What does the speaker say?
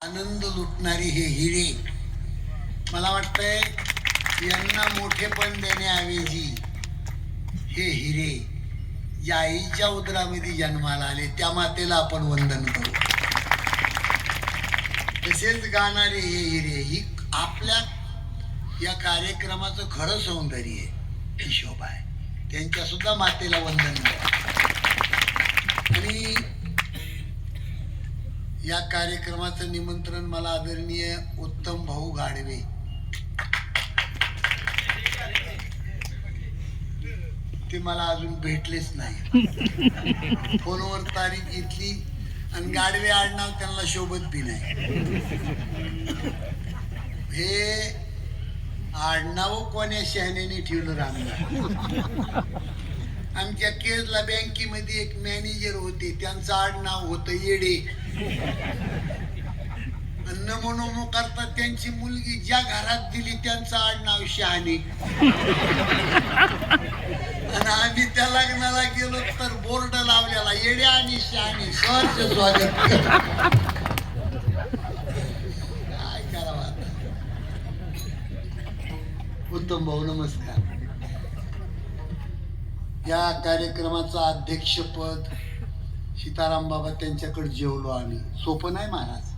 आनंद लुटणारी हे हिरे, मला वाटतंय यांना मोठेपण देण्याऐवजी हे हिरे या आईच्या उदरामध्ये जन्माला आले त्या मातेला आपण वंदन करू. तसेच गाणारे हे हिरे ही आपल्या या कार्यक्रमाचं खरं सौंदर्य आहे, ही शोभा आहे. त्यांच्या सुद्धा मातेला वंदन करू. आणि या कार्यक्रमाचं निमंत्रण मला आदरणीय उत्तम भाऊ गाडवे ते मला अजून भेटलेच नाही. फोनवर तारीख घेतली आणि गाडवे आडनाव त्यांना शोभत बी नाही. हे आडनाव कोण्या शहाण्याने ठेवलं राहणार. आमच्या केरला बँकेमध्ये एक मॅनेजर होते, त्यांचं आडनाव होतं येडे. नमो करतात त्यांची मुलगी ज्या घरात दिली त्यांचं आडनाव शहाणे. आणि आम्ही त्या लग्नाला गेलो तर बोर्ड लावलेला येडे आणि शहाणे सहर्ष स्वागत. काय करावं आता. उत्तम भाऊ नमस्कार. या कार्यक्रमाचं अध्यक्षपद सीताराम बाबा त्यांच्याकडे जेवलो आम्ही. सोपं नाही महाराज.